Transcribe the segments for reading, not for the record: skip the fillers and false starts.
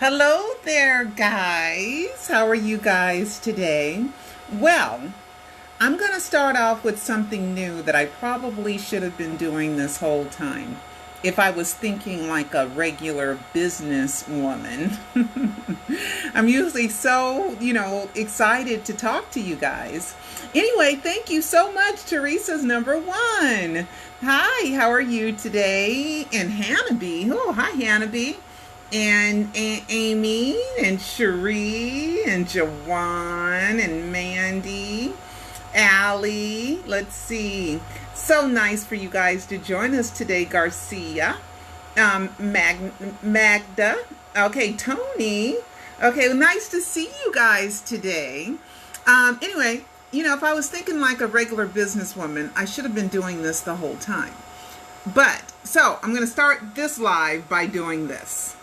Hello there, guys. How are you guys today? Well, I'm going to start off with something new that I probably should have been doing this whole time if I was thinking like a regular business woman. I'm usually so, excited to talk to you guys. Anyway, thank you so much, Teresa's number one. Hi, how are you today? And Hannah. Oh, hi, Hannah. And Amy and Cherie and Jawan and Mandy, Allie. Let's see. So nice for you guys to join us today, Garcia. Magda. Okay, Tony. Okay, well, nice to see you guys today. Anyway, if I was thinking like a regular businesswoman, I should have been doing this the whole time. So I'm going to start this live by doing this.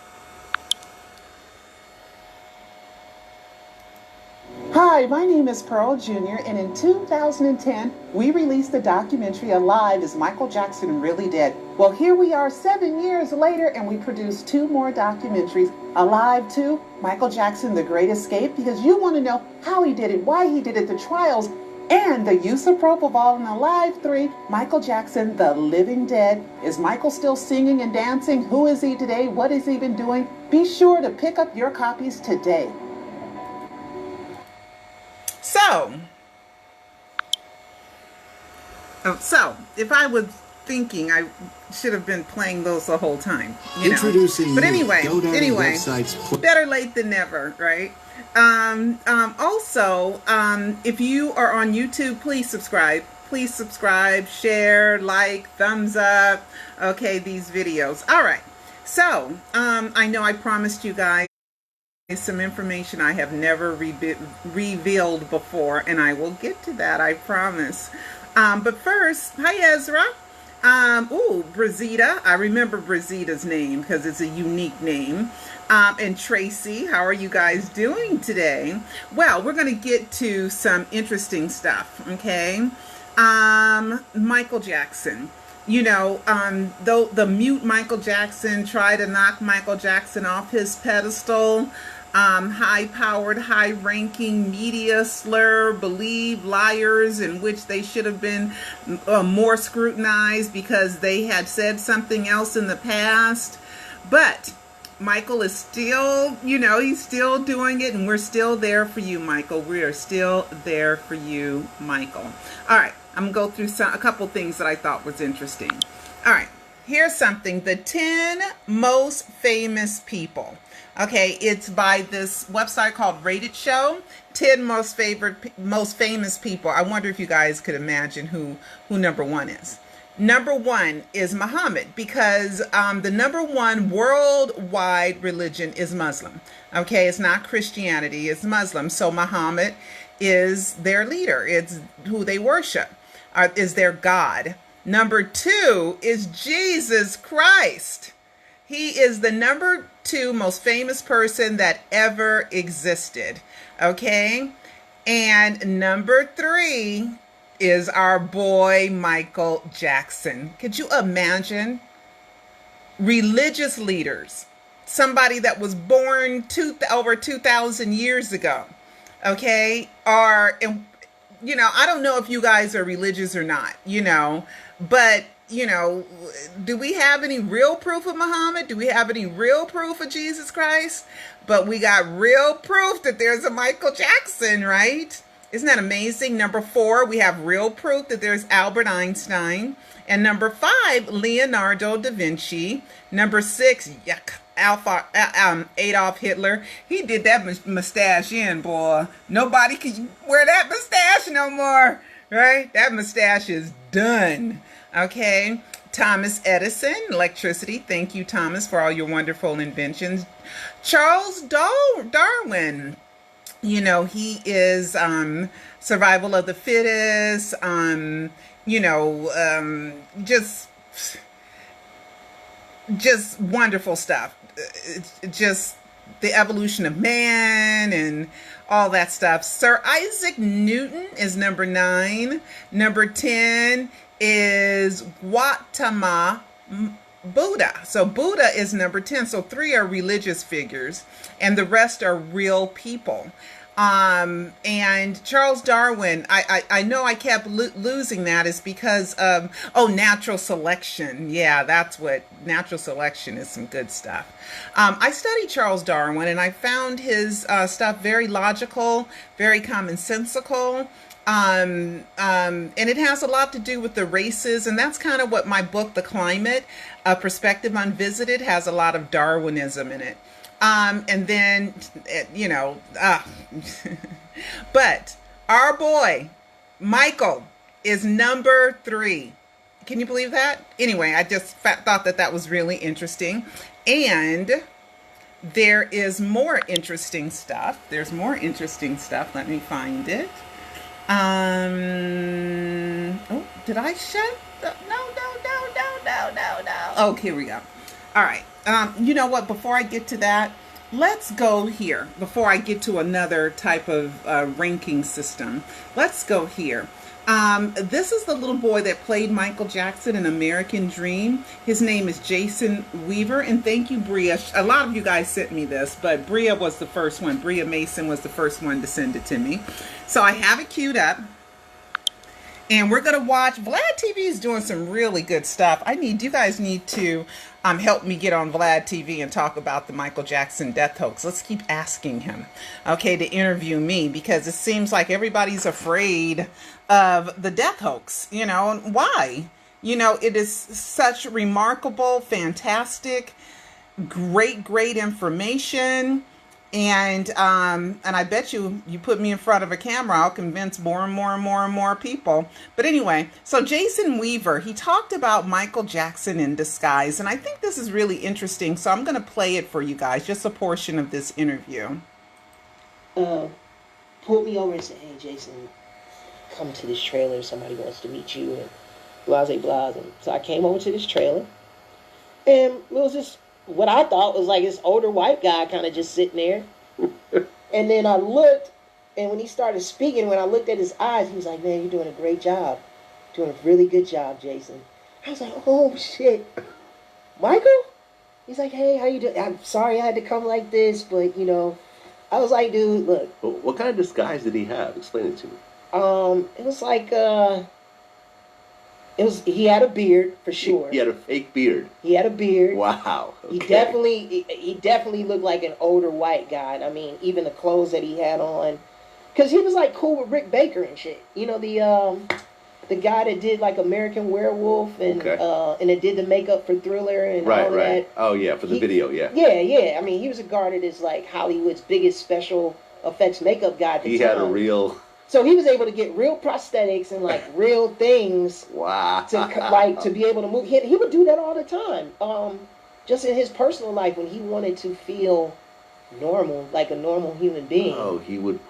Hi, my name is Pearl Jr., and in 2010, we released the documentary Alive, Is Michael Jackson Really Dead? Well, here we are 7 years later, and we produced 2 more documentaries, Alive 2, Michael Jackson, The Great Escape, because you want to know how he did it, why he did it, the trials, and the use of propofol. And Alive 3, Michael Jackson, The Living Dead. Is Michael still singing and dancing? Who is he today? What has he been doing? Be sure to pick up your copies today. So if I was thinking, I should have been playing those the whole time. Introducing but anyway, websites. Better late than never, right? Also, if you are on YouTube, please subscribe. Please subscribe, share, like, thumbs up. Okay, these videos. All right. So I know I promised you guys some information I have never revealed before, and I will get to that, I promise. But first, hi Ezra. Brazita. I remember Brazita's name because it's a unique name. And Tracy, how are you guys doing today? Well, we're going to get to some interesting stuff, okay? Michael Jackson. Though the mute Michael Jackson tried to knock Michael Jackson off his pedestal, high-powered, high-ranking media slur, believe liars in which they should have been more scrutinized because they had said something else in the past. But Michael is still, he's still doing it, and we're still there for you, Michael. We are still there for you, Michael. All right, I'm going to go through a couple things that I thought was interesting. All right, here's something. The 10 most famous people. Okay, it's by this website called Rated Show. 10 most famous people. I wonder if you guys could imagine who number 1 is. Number 1 is Muhammad, because the number 1 worldwide religion is Muslim. Okay, it's not Christianity, it's Muslim. So Muhammad is their leader. It's who they worship, is their God. Number 2 is Jesus Christ. He is the number 2 most famous person that ever existed. Okay? And number 3 is our boy Michael Jackson. Could you imagine? Religious leaders, somebody that was born over 2,000 years ago, okay, I don't know if you guys are religious or not, but do we have any real proof of Muhammad? Do we have any real proof of Jesus Christ? But we got real proof that there's a Michael Jackson, right? Isn't that amazing? Number 4, we have real proof that there's Albert Einstein. And number 5, Leonardo da Vinci. Number 6, Adolf Hitler. He did that mustache in, boy. Nobody can wear that mustache no more, right? That mustache is done. Okay, Thomas Edison, electricity. Thank you, Thomas, for all your wonderful inventions. Charles Darwin, he is survival of the fittest, just wonderful stuff. It's just the evolution of man and all that stuff. Sir Isaac Newton is number 9. Number 10 is Gautama Buddha. So Buddha is number 10. So 3 are religious figures and the rest are real people. And Charles Darwin, I know I kept losing that is because of, natural selection. Yeah, that's what natural selection is, some good stuff. I studied Charles Darwin and I found his stuff very logical, very commonsensical. And it has a lot to do with the races, and that's kind of what my book, The Climate, A Perspective Unvisited, has a lot of Darwinism in it. And then, but our boy, Michael, is number 3. Can you believe that? Anyway, I just thought that was really interesting. And there is more interesting stuff. There's more interesting stuff. Let me find it. Did I shut? No. Oh, here we go. All right. You know what? Before I get to that, let's go here. Before I get to another type of ranking system, let's go here. This is the little boy that played Michael Jackson in American Dream. His name is Jason Weaver, and thank you, Bria. A lot of you guys sent me this, but Bria was the first one. Bria Mason was the first one to send it to me. So I have it queued up, and we're going to watch. Vlad TV is doing some really good stuff. You guys need to help me get on Vlad TV and talk about the Michael Jackson death hoax. Let's keep asking him, okay, to interview me, because it seems like everybody's afraid of the death hoax. Why? It is such remarkable, fantastic, great information. And I bet you put me in front of a camera, I'll convince more and more people. But anyway, so Jason Weaver, he talked about Michael Jackson in disguise. And I think this is really interesting. So I'm going to play it for you guys, just a portion of this interview. Pulled me over and said, "Hey, Jason, come to this trailer. Somebody wants to meet you." And blah, blah. And so I came over to this trailer. And it was just what I thought was like this older white guy kind of just sitting there. And then I looked, and when he started speaking, when I looked at his eyes, he was like, "Man, you're doing a great job. Doing a really good job, Jason." I was like, "Oh, shit. Michael?" He's like, "Hey, how you doing? I'm sorry I had to come like this, but, I was like, dude, look." What kind of disguise did he have? Explain it to me. It was like, he had a beard for sure. He had a fake beard. He had a beard. Wow. Okay. He definitely looked like an older white guy. I mean, even the clothes that he had on, because he was like cool with Rick Baker and shit. The guy that did like American Werewolf and it did the makeup for Thriller and all of that. Oh yeah, for the video, yeah. Yeah. I mean, he was regarded as like Hollywood's biggest special effects makeup guy at the time. He had a real. So he was able to get real prosthetics and like real things. Wow. To be able to move. He would do that all the time. Just in his personal life when he wanted to feel normal, like a normal human being. Oh, he would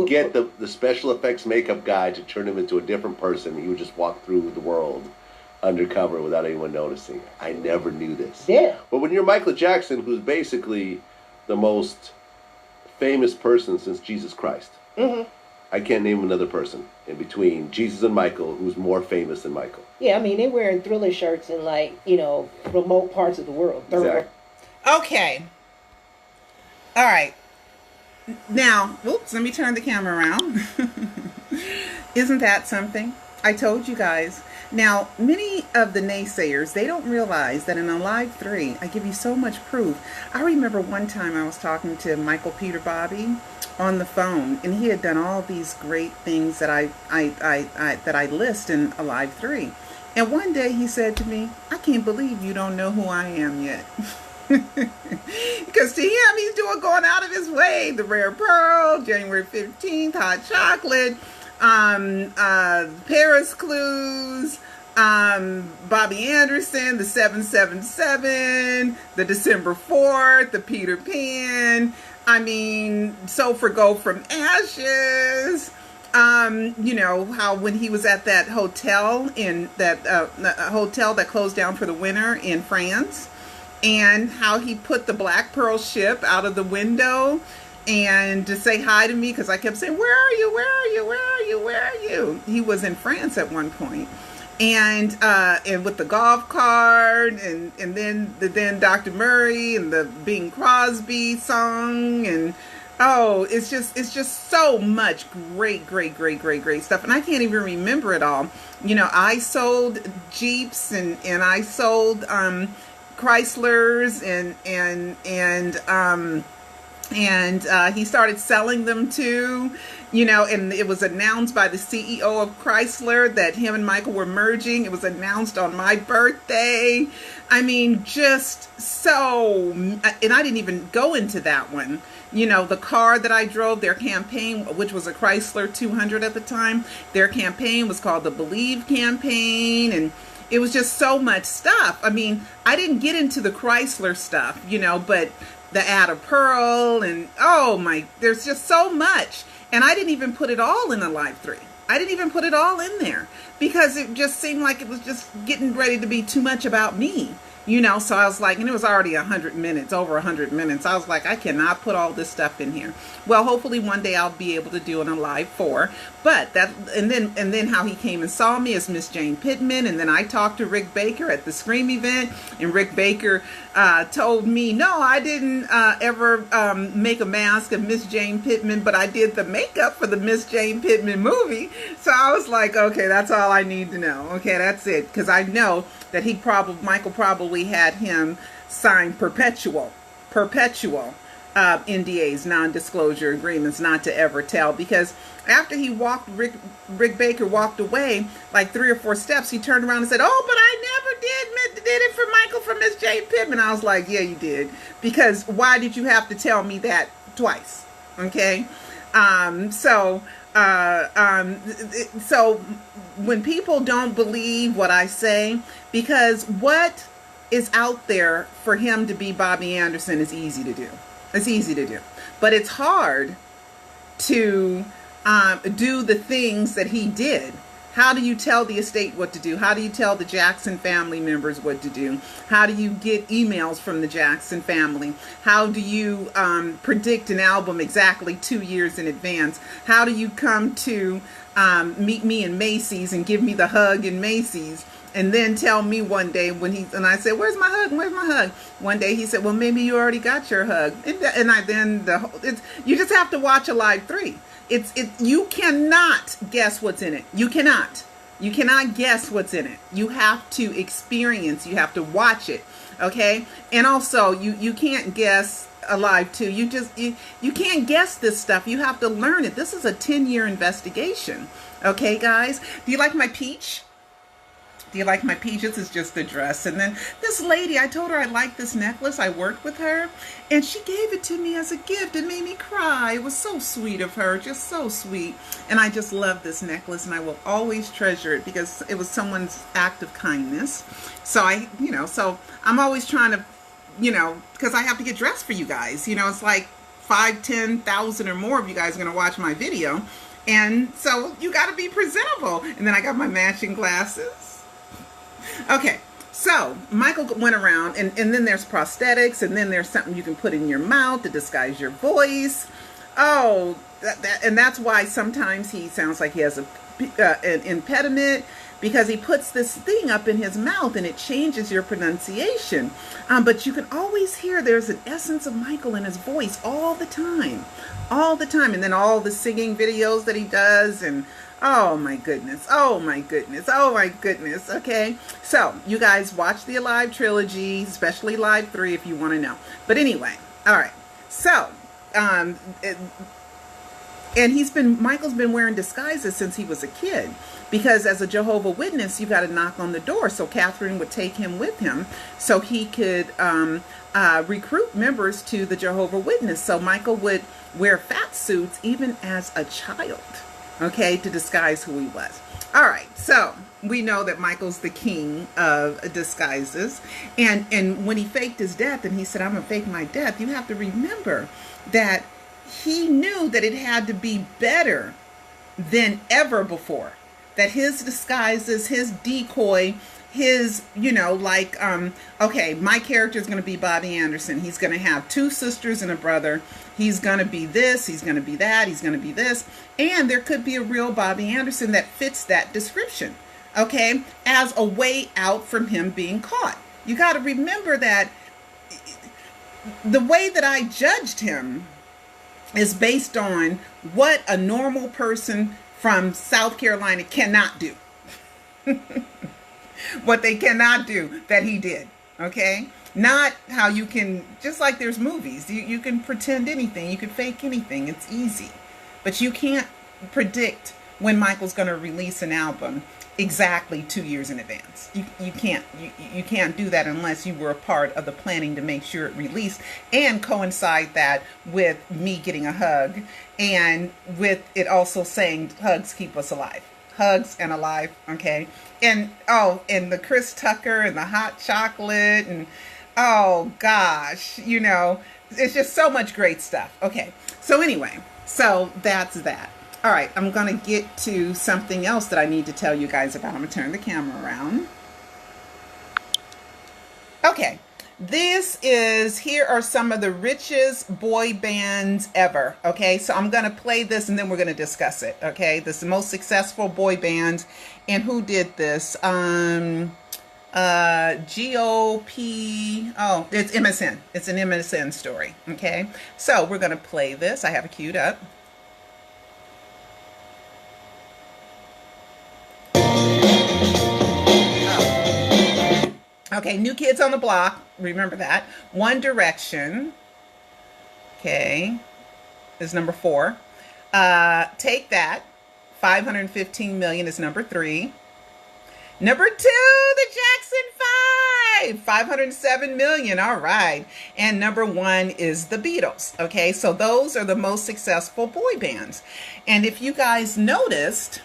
get the special effects makeup guy to turn him into a different person. He would just walk through the world undercover without anyone noticing. I never knew this. Yeah. But when you're Michael Jackson, who's basically the most famous person since Jesus Christ. Mm-hmm. I can't name another person in between Jesus and Michael who's more famous than Michael. Yeah, I mean, they're wearing Thriller shirts in, like, remote parts of the world. Exactly. Okay. All right. Now, oops, let me turn the camera around. Isn't that something? I told you guys. Now, many of the naysayers, they don't realize that in Alive 3, I give you so much proof. I remember one time I was talking to Michael Peter Bobby on the phone, and he had done all these great things that I list in Alive 3. And one day he said to me, "I can't believe you don't know who I am yet." Because to him, he's going out of his way. The Rare Pearl, January 15th, Hot Chocolate, Paris Clues, Bobby Anderson, the 777, the December 4th, the Peter Pan. I mean, So for Gold from Ashes. How when he was at that hotel hotel that closed down for the winter in France, and how he put the Black Pearl ship out of the window and to say hi to me, because I kept saying, "Where are you? Where are you? Where are you? Where are you?" He was in France at one point. and with the golf cart, and then Dr. Murray and the Bing Crosby song, and oh, it's just so much great stuff, and I can't even remember it all. You know, I sold Jeeps and I sold Chryslers, and he started selling them too, you know, and it was announced by the CEO of Chrysler that him and Michael were merging. It was announced on my birthday. I mean, just so, and I didn't even go into that one. You know, the car that I drove, their campaign, which was a Chrysler 200 at the time, their campaign was called the Believe campaign, and it was just so much stuff. I mean, I didn't get into the Chrysler stuff, you know, but the Ada Pearl, and oh my, there's just so much. And I didn't even put it all in the Live 3. I didn't even put it all in there because it just seemed like it was just getting ready to be too much about me. You know, so I was like, and it was already 100 minutes, over 100 minutes. I was like, I cannot put all this stuff in here. Well, hopefully one day I'll be able to do it on Live 4. But that, and then how he came and saw me as Miss Jane Pittman, and then I talked to Rick Baker at the Scream event, and Rick Baker told me, no, I didn't ever make a mask of Miss Jane Pittman, but I did the makeup for the Miss Jane Pittman movie. So I was like, okay, that's all I need to know. Okay, that's it, because I know that Michael probably had him sign perpetual NDAs, non-disclosure agreements, not to ever tell, because after Rick Baker walked away like 3 or 4 steps, he turned around and said, oh, but I never did it for Michael for Miss Jane Pittman. I was like, yeah, you did, because why did you have to tell me that twice? Okay. So when people don't believe what I say, because what is out there for him to be Bobby Anderson is easy to do. It's easy to do, but it's hard to do the things that he did. How do you tell the estate what to do? How do you tell the Jackson family members what to do? How do you get emails from the Jackson family? How do you predict an album exactly 2 years in advance? How do you come to meet me in Macy's and give me the hug in Macy's? And then tell me one day and I said, where's my hug? Where's my hug? One day he said, well, maybe you already got your hug. You just have to watch a Live 3. You cannot guess what's in it. You cannot guess what's in it. You have to experience, you have to watch it. Okay. And also you can't guess a Live 2. You can't guess this stuff. You have to learn it. This is a 10-year investigation. Okay, guys, do you like my peach? Do you like my peach? This is just the dress. And then this lady, I told her I liked this necklace. I worked with her, and she gave it to me as a gift. It made me cry. It was so sweet of her, just so sweet. And I just love this necklace, and I will always treasure it because it was someone's act of kindness. So so I'm always trying to, because I have to get dressed for you guys. It's like 5, 10,000 or more of you guys are going to watch my video. And so you got to be presentable. And then I got my matching glasses. Okay, so Michael went around, and then there's prosthetics, and then there's something you can put in your mouth to disguise your voice. Oh, and that's why sometimes he sounds like he has an impediment, because he puts this thing up in his mouth and it changes your pronunciation. But you can always hear there's an essence of Michael in his voice all the time. And then all the singing videos that he does, and oh my goodness. Okay, so you guys watch the Alive trilogy, especially Live 3 if you want to know. But anyway, all right. So, and Michael's been wearing disguises since he was a kid, because as a Jehovah Witness, you got to knock on the door. So Catherine would take him with him so he could recruit members to the Jehovah Witness. So Michael would wear fat suits even as a child. Okay, to disguise who he was. All right, so we know that Michael's the king of disguises. And when he faked his death and he said, I'm going to fake my death, you have to remember that he knew that it had to be better than ever before. That his disguises, his decoy, his, okay, my character is going to be Bobby Anderson. He's going to have 2 sisters and a brother. He's going to be this, he's going to be that, he's going to be this. And there could be a real Bobby Anderson that fits that description. okay, as a way out from him being caught. You got to remember that the way that I judged him is based on what a normal person from South Carolina cannot do. What they cannot do that he did, okay? Not how you can, just like there's movies, you can pretend anything, you can fake anything, it's easy. But you can't predict when Michael's going to release an album exactly 2 years in advance. You can't do that unless you were a part of the planning to make sure it released and coincide that with me getting a hug and with it also saying hugs keep us alive. Hugs and alive, okay? And and the Chris Tucker and the hot chocolate and oh gosh, you know, it's just so much great stuff. Okay, so anyway, so that's that. All right, I'm going to get to something else that I need to tell you guys about. I'm going to turn the camera around. Okay, here are some of the richest boy bands ever. Okay, so I'm going to play this and then we're going to discuss it. Okay, this is the most successful boy band. And who did this? GOP. Oh, it's MSN. It's an MSN story. Okay, so we're going to play this. I have it queued up. Okay, New Kids on the Block, remember that. One Direction, okay, is number 4. Take That, 515 million is number 3. Number 2, the Jackson 5, 507 million, all right. And number 1 is the Beatles, okay? So those are the most successful boy bands. And if you guys noticed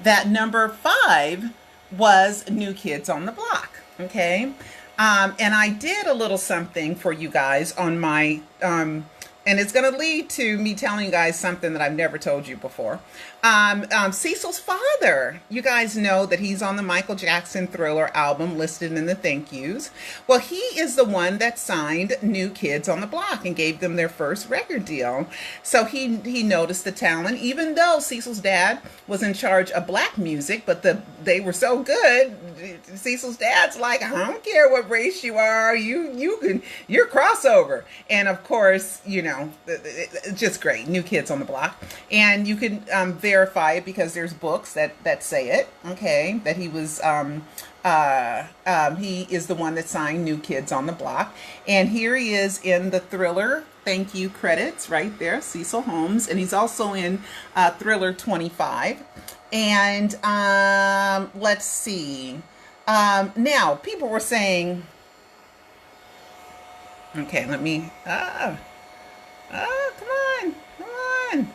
that number 5 was New Kids on the Block. Okay, and I did a little something for you guys on my, and it's going to lead to me telling you guys something that I've never told you before. Cecil's father, you guys know that he's on the Michael Jackson Thriller album listed in the thank yous. Well, he is the one that signed New Kids on the Block and gave them their first record deal. So he noticed the talent, even though Cecil's dad was in charge of black music, but they were so good. Cecil's dad's like, I don't care what race you are, you're crossover. And of course, you know, just great. New Kids on the Block. And you can verify it because there's books that say it, okay, that he was he is the one that signed New Kids on the Block. And here he is in the Thriller thank you credits right there, Cecil Holmes, and he's also in Thriller 25. And let's see, now people were saying, okay, let me come on.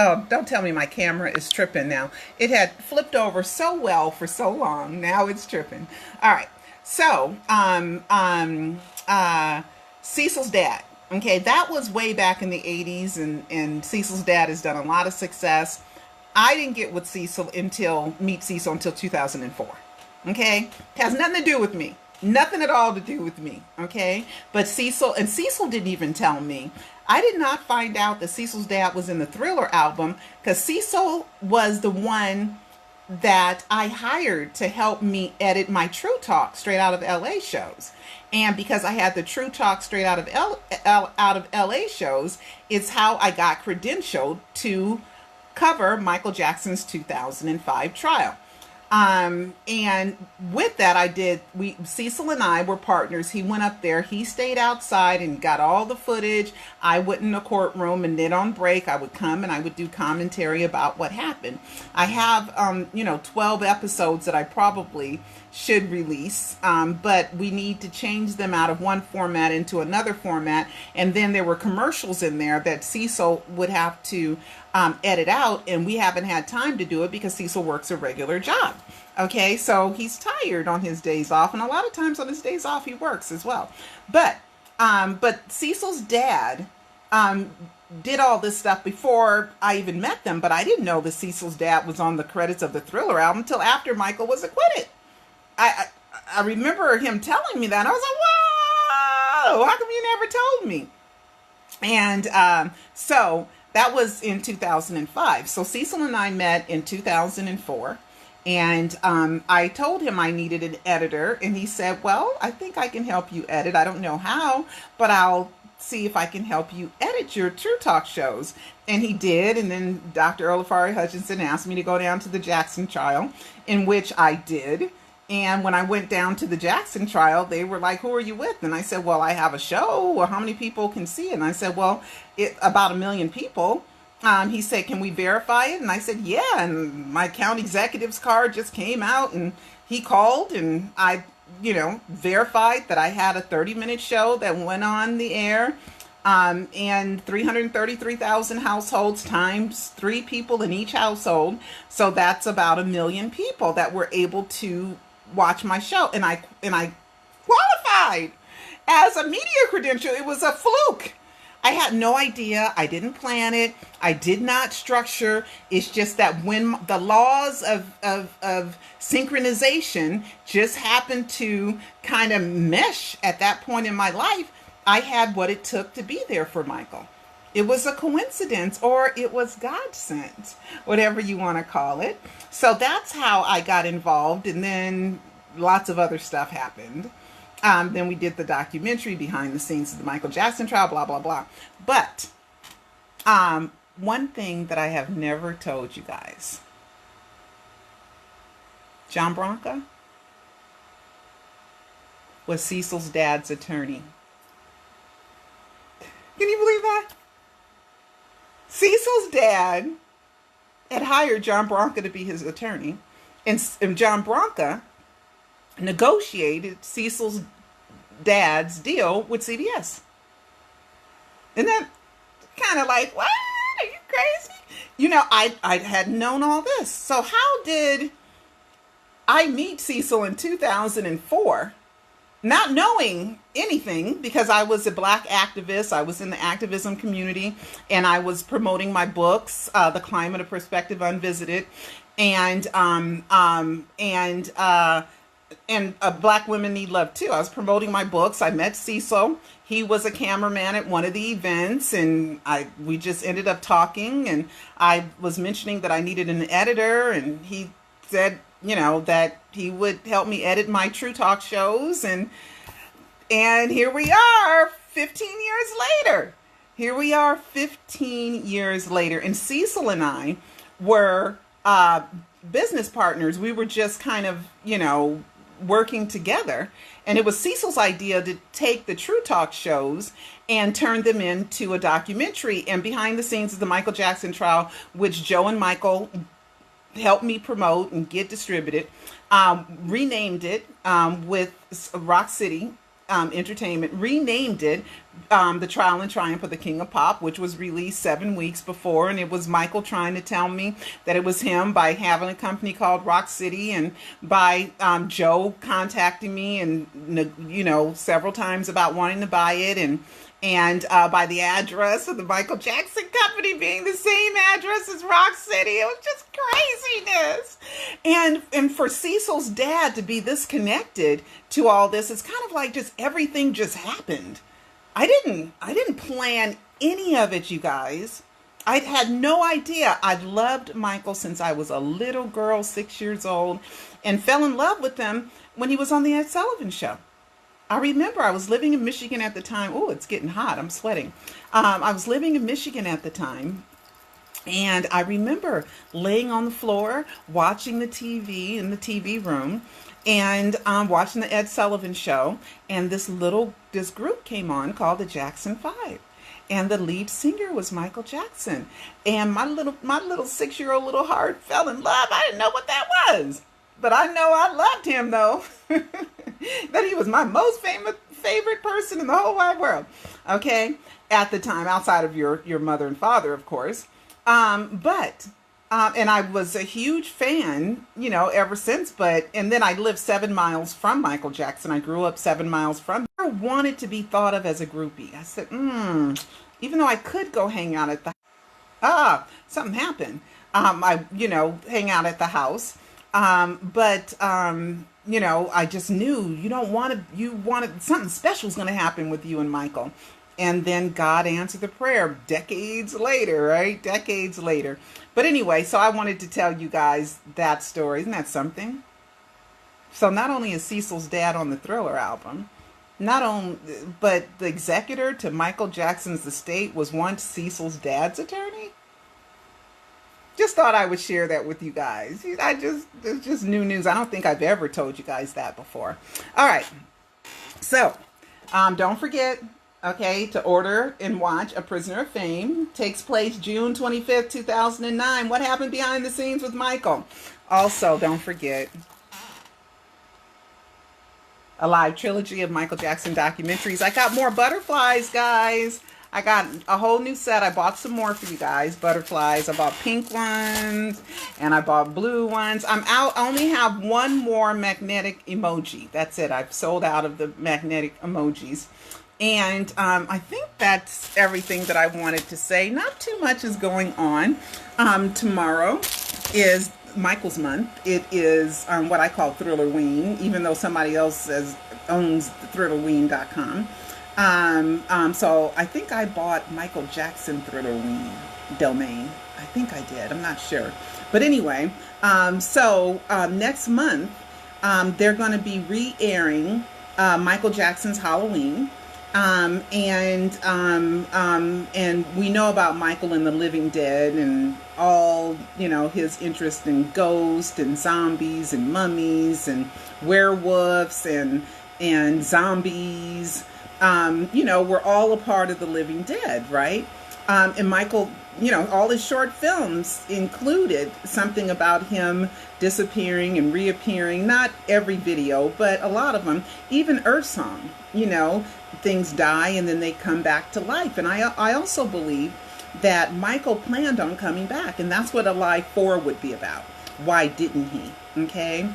Oh, don't tell me my camera is tripping now. It had flipped over so well for so long. Now it's tripping. All right. So, Cecil's dad. Okay, that was way back in the 80s, and Cecil's dad has done a lot of success. I didn't get with meet Cecil until 2004. Okay? It has nothing to do with me. Nothing at all to do with me. Okay? But Cecil didn't even tell me. I did not find out that Cecil's dad was in the Thriller album because Cecil was the one that I hired to help me edit my True Talk Straight Out of LA shows. And because I had the True Talk Straight Out of LA shows, it's how I got credentialed to cover Michael Jackson's 2005 trial. And with that, Cecil and I were partners. He went up there, he stayed outside and got all the footage. I went in the courtroom, and then on break, I would come and I would do commentary about what happened. I have, 12 episodes that I probably should release, but we need to change them out of one format into another format. And then there were commercials in there that Cecil would have to edit out, and we haven't had time to do it because Cecil works a regular job. Okay, so he's tired on his days off, and a lot of times on his days off he works as well. But Cecil's dad did all this stuff before I even met them, but I didn't know that Cecil's dad was on the credits of the Thriller album until after Michael was acquitted. I remember him telling me that, and I was like, whoa, how come you never told me? And so that was in 2005. So Cecil and I met in 2004. And I told him I needed an editor, and he said, well, I think I can help you edit. I don't know how, but I'll see if I can help you edit your True Talk shows. And he did. And then Dr. Olafari Hutchinson asked me to go down to the Jackson trial, in which I did. And when I went down to the Jackson trial, they were like, who are you with? And I said, well, I have a show. Well, how many people can see it? And I said, well, about 1 million people. He said, can we verify it? And I said, yeah. And my account executive's card just came out, and he called, and I, verified that I had a 30-minute show that went on the air, and 333,000 households times 3 people in each household. So that's about 1 million people that were able to watch my show. And I qualified as a media credential. It was a fluke. I had no idea. I didn't plan it. I did not structure. It's just that when the laws of synchronization just happened to kind of mesh at that point in my life, I had what it took to be there for Michael. It was a coincidence, or it was God sent, whatever you want to call it. So that's how I got involved. And then lots of other stuff happened. Then we did the documentary behind the scenes of the Michael Jackson trial, blah, blah, blah. But one thing that I have never told you guys, John Branca was Cecil's dad's attorney. Can you believe that? Cecil's dad had hired John Branca to be his attorney, and John Branca negotiated Cecil's dad's deal with CBS. Isn't that kind of like, what? Are you crazy? I had known all this. So how did I meet Cecil in 2004? Not knowing anything, because I was a Black activist. I was in the activism community, and I was promoting my books, The Climate of Perspective Unvisited, and Black Women Need Love Too. I was promoting my books. I met Cecil. He was a cameraman at one of the events, and we just ended up talking, and I was mentioning that I needed an editor, and he said, that he would help me edit my True Talk shows, and here we are 15 years later. Here we are 15 years later, and Cecil and I were business partners. We were just kind of, working together, and it was Cecil's idea to take the True Talk shows and turn them into a documentary. And behind the scenes of the Michael Jackson trial, which Joe and Michael helped me promote and get distributed, renamed it with Rock City Entertainment, renamed it The Trial and Triumph of the King of Pop, which was released 7 weeks before. And it was Michael trying to tell me that it was him by having a company called Rock City, and by Joe contacting me and, several times about wanting to buy it, and by the address of the Michael Jackson Company being the same address as Rock City. It was just craziness. And for Cecil's dad to be this connected to all this, it's kind of like just everything just happened. I didn't plan any of it, you guys. I had no idea. I'd loved Michael since I was a little girl, 6 years old, and fell in love with him when he was on the Ed Sullivan Show. I remember I was living in Michigan at the time. Oh, it's getting hot. I'm sweating. I was living in Michigan at the time. And I remember laying on the floor, watching the TV in the TV room, and watching the Ed Sullivan Show. And this group came on called the Jackson 5. And the lead singer was Michael Jackson. And my little 6-year-old little heart fell in love. I didn't know what that was. But I know I loved him, though. That he was my most favorite person in the whole wide world. Okay? At the time, outside of your mother and father, of course. And I was a huge fan, ever since. And then I lived 7 miles from Michael Jackson. I grew up 7 miles from him. I wanted to be thought of as a groupie. I said, even though I could go hang out at the something happened. I hang out at the house. I just knew you wanted something special is going to happen with you and Michael. and then God answered the prayer decades later, right? Decades later. But anyway, so I wanted to tell you guys that story. Isn't that something? So not only is Cecil's dad on the Thriller album, not only, but the executor to Michael Jackson's estate was once Cecil's dad's attorney. Just thought I would share that with you guys. It's just new news. I don't think I've ever told you guys that before. All right. So, don't forget, okay, to order and watch A Prisoner of Fame. Takes place June 25th, 2009. What happened behind the scenes with Michael? Also, don't forget a live trilogy of Michael Jackson documentaries. I got more butterflies, guys. I got a whole new set. I bought some more for you guys. Butterflies. I bought pink ones and I bought blue ones. I'm out. I only have one more magnetic emoji. That's it. I've sold out of the magnetic emojis. And I think that's everything that I wanted to say. Not too much is going on. Tomorrow is Michael's month. It is what I call Thrillerween, even though somebody else owns thrillerween.com. So I think I bought Michael Jackson Thrillerween domain. I think I did. I'm not sure. But anyway, next month, they're going to be re-airing Michael Jackson's Halloween. And we know about Michael and the Living Dead and all, his interest in ghosts and zombies and mummies and werewolves and zombies. We're all a part of the Living Dead, right? And Michael, all his short films included something about him disappearing and reappearing. Not every video, but a lot of them. Even Earth Song, things die and then they come back to life. And I also believe that Michael planned on coming back, and that's what Alive 4 would be about. Why didn't he? Okay.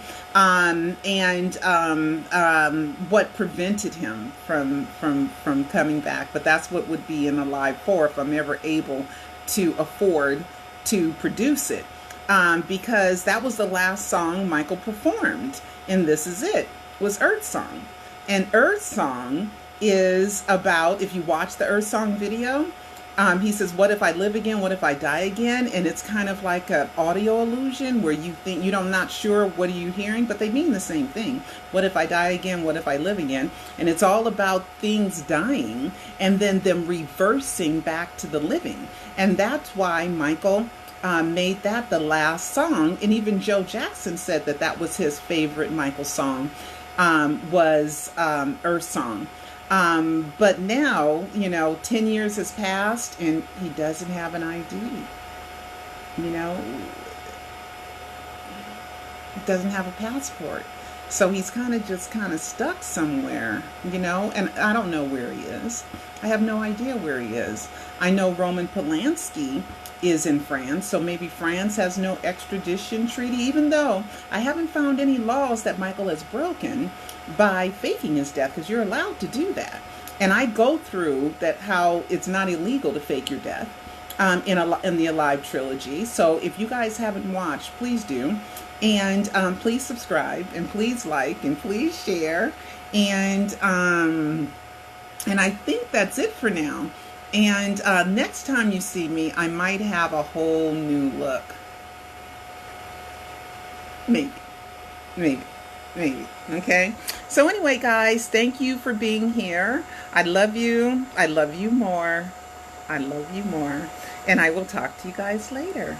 What prevented him from coming back. But that's what would be in Alive 4 if I'm ever able to afford to produce it. Because that was the last song Michael performed in This Is It, was Earth Song. And Earth Song is about, if you watch the Earth Song video, he says, what if I live again? What if I die again? And it's kind of like an audio illusion where you think, I'm not sure what are you hearing, but they mean the same thing. What if I die again? What if I live again? And it's all about things dying and then them reversing back to the living. And that's why Michael made that the last song. And even Joe Jackson said that was his favorite Michael song, was Earth Song. But now, 10 years has passed and he doesn't have an ID. He doesn't have a passport. So he's kind of stuck somewhere, and I don't know where he is. I have no idea where he is. I know Roman Polanski is in France, so maybe France has no extradition treaty, even though I haven't found any laws that Michael has broken by faking his death, because you're allowed to do that. And I go through that, how it's not illegal to fake your death in the Alive trilogy. So if you guys haven't watched, please do. And please subscribe, and please like, and please share. And I think that's it for now. And next time you see me, I might have a whole new look. Maybe. Okay. So anyway, guys, thank you for being here. I love you. I love you more. I love you more. And I will talk to you guys later.